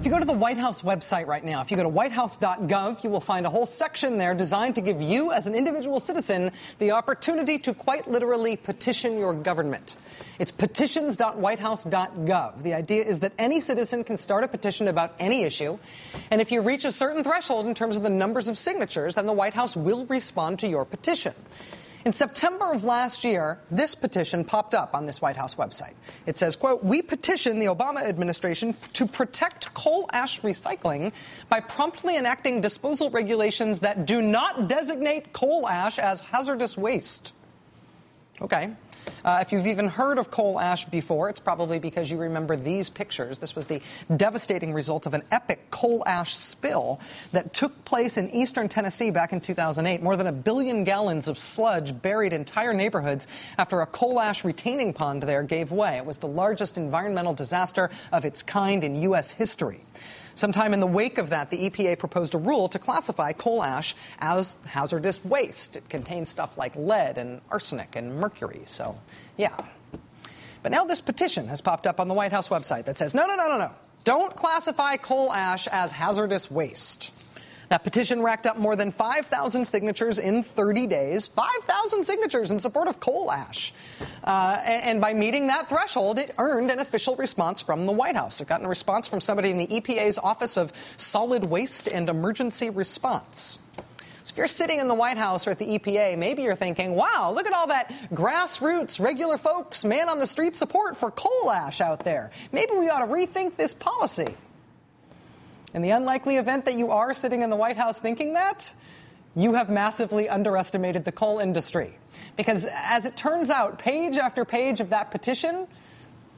you go to the White House website right now, if you go to whitehouse.gov, you will find a whole section there designed to give you, as an individual citizen, the opportunity to quite literally petition your government. It's petitions.whitehouse.gov. The idea is that any citizen can start a petition about any issue, and if you reach a certain threshold in terms of the numbers of signatures, then the White House will respond to your petition. In September of last year, this petition popped up on this White House website. It says, quote, "We petition the Obama administration to protect coal ash recycling by promptly enacting disposal regulations that do not designate coal ash as hazardous waste." Okay. If you've even heard of coal ash before, it's probably because you remember these pictures. This was the devastating result of an epic coal ash spill that took place in eastern Tennessee back in 2008. More than 1 billion gallons of sludge buried entire neighborhoods after a coal ash retaining pond there gave way. It was the largest environmental disaster of its kind in U.S. history. Sometime in the wake of that, the EPA proposed a rule to classify coal ash as hazardous waste. It contains stuff like lead and arsenic and mercury. So, yeah. But now this petition has popped up on the White House website that says, no. Don't classify coal ash as hazardous waste. That petition racked up more than 5,000 signatures in 30 days. 5,000 signatures in support of coal ash. And by meeting that threshold, it earned an official response from the White House. It got a response from somebody in the EPA's Office of Solid Waste and Emergency Response. So if you're sitting in the White House or at the EPA, maybe you're thinking, wow, look at all that grassroots, regular folks, man-on-the-street support for coal ash out there. Maybe we ought to rethink this policy. In the unlikely event that you are sitting in the White House thinking that, you have massively underestimated the coal industry. Because as it turns out, page after page of that petition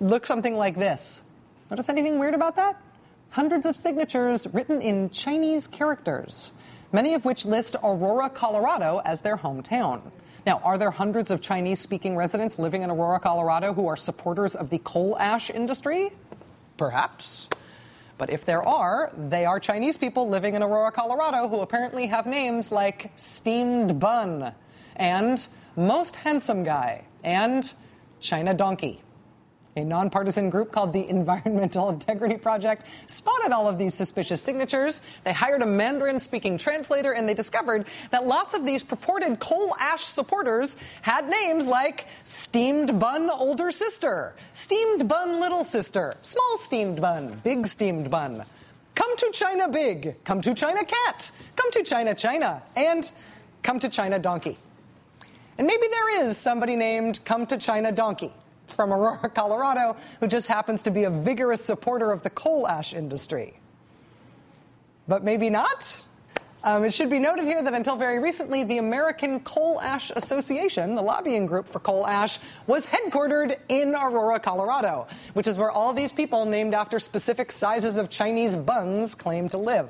looks something like this. Notice anything weird about that? Hundreds of signatures written in Chinese characters, many of which list Aurora, Colorado as their hometown. Now, are there hundreds of Chinese-speaking residents living in Aurora, Colorado who are supporters of the coal ash industry? Perhaps. But if there are, they are Chinese people living in Aurora, Colorado, who apparently have names like Steamed Bun and Most Handsome Guy and China Donkey. A nonpartisan group called the Environmental Integrity Project spotted all of these suspicious signatures. They hired a Mandarin-speaking translator, and they discovered that lots of these purported coal ash supporters had names like Steamed Bun Older Sister, Steamed Bun Little Sister, Small Steamed Bun, Big Steamed Bun, Come to China Big, Come to China Cat, Come to China China, and Come to China Donkey. And maybe there is somebody named Come to China Donkey from Aurora, Colorado, who just happens to be a vigorous supporter of the coal ash industry. But maybe not. It should be noted here that until very recently, the American Coal Ash Association, the lobbying group for coal ash, was headquartered in Aurora, Colorado, which is where all these people named after specific sizes of Chinese buns claim to live.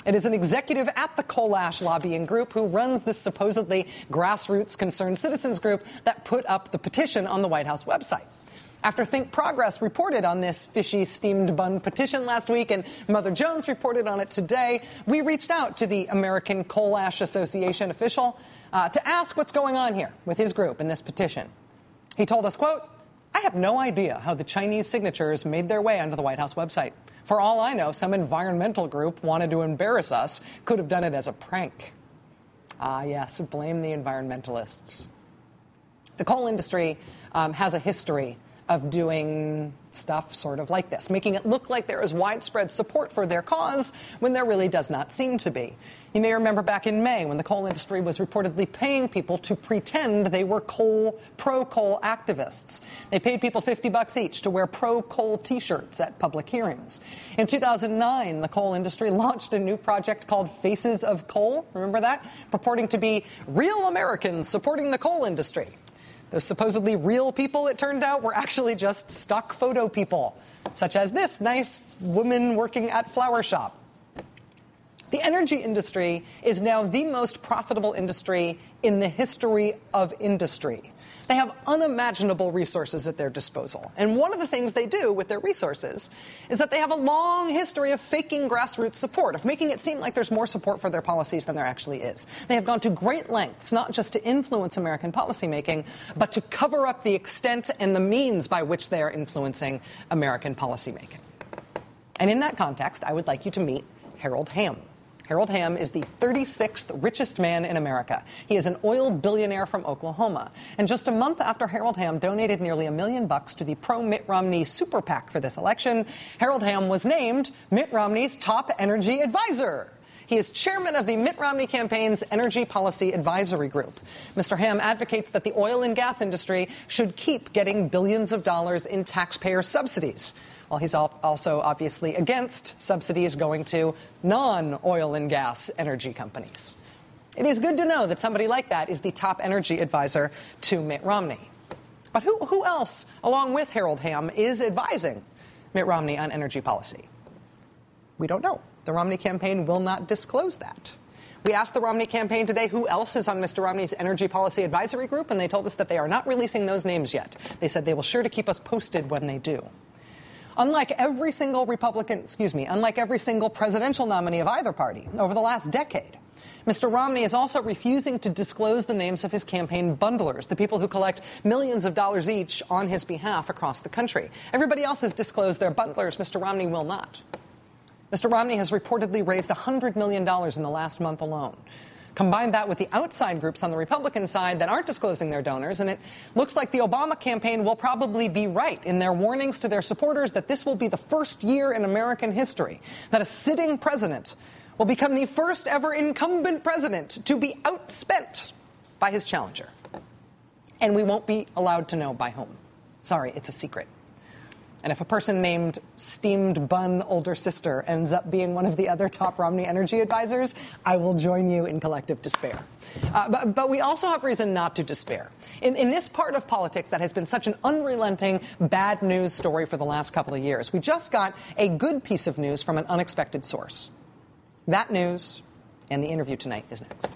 It is an executive at the coal ash lobbying group who runs this supposedly grassroots concerned citizens group that put up the petition on the White House website. After Think Progress reported on this fishy steamed bun petition last week and Mother Jones reported on it today, we reached out to the American Coal Ash Association official to ask what's going on here with his group in this petition. He told us, quote, "I have no idea how the Chinese signatures made their way onto the White House website. For all I know, some environmental group wanted to embarrass us, could have done it as a prank." Ah, yes, blame the environmentalists. The coal industry has a history of doing stuff sort of like this, making it look like there is widespread support for their cause when there really does not seem to be. You may remember back in May when the coal industry was reportedly paying people to pretend they were pro-coal activists. They paid people $50 each to wear pro-coal T-shirts at public hearings. In 2009, the coal industry launched a new project called Faces of Coal. Remember that? Purporting to be real Americans supporting the coal industry. Those supposedly real people, it turned out, were actually just stock photo people, such as this nice woman working at Flower Shop. The energy industry is now the most profitable industry in the history of industry. They have unimaginable resources at their disposal. And one of the things they do with their resources is that they have a long history of faking grassroots support, of making it seem like there's more support for their policies than there actually is. They have gone to great lengths, not just to influence American policymaking, but to cover up the extent and the means by which they are influencing American policymaking. And in that context, I would like you to meet Harold Hamm. Harold Hamm is the 36th richest man in America. He is an oil billionaire from Oklahoma. And just a month after Harold Hamm donated nearly $1 million to the pro-Mitt Romney super PAC for this election, Harold Hamm was named Mitt Romney's top energy advisor. He is chairman of the Mitt Romney campaign's Energy Policy Advisory Group. Mr. Hamm advocates that the oil and gas industry should keep getting billions of dollars in taxpayer subsidies. While he's also obviously against subsidies going to non-oil and gas energy companies. It is good to know that somebody like that is the top energy advisor to Mitt Romney. But who else, along with Harold Hamm, is advising Mitt Romney on energy policy? We don't know. The Romney campaign will not disclose that. We asked the Romney campaign today who else is on Mr. Romney's Energy Policy Advisory Group, and they told us that they are not releasing those names yet. They said they will sure to keep us posted when they do. Unlike every single presidential nominee of either party over the last decade, Mr. Romney is also refusing to disclose the names of his campaign bundlers, the people who collect millions of dollars each on his behalf across the country. Everybody else has disclosed their bundlers. Mr. Romney will not. Mr. Romney has reportedly raised $100 million in the last month alone. Combine that with the outside groups on the Republican side that aren't disclosing their donors, and it looks like the Obama campaign will probably be right in their warnings to their supporters that this will be the first year in American history that a sitting president will become the first ever incumbent president to be outspent by his challenger. And we won't be allowed to know by whom. Sorry, it's a secret. And if a person named Steamed Bun Older Sister ends up being one of the other top Romney energy advisors, I will join you in collective despair. But we also have reason not to despair. In this part of politics that has been such an unrelenting bad news story for the last couple of years, we just got a good piece of news from an unexpected source. That news and the interview tonight is next.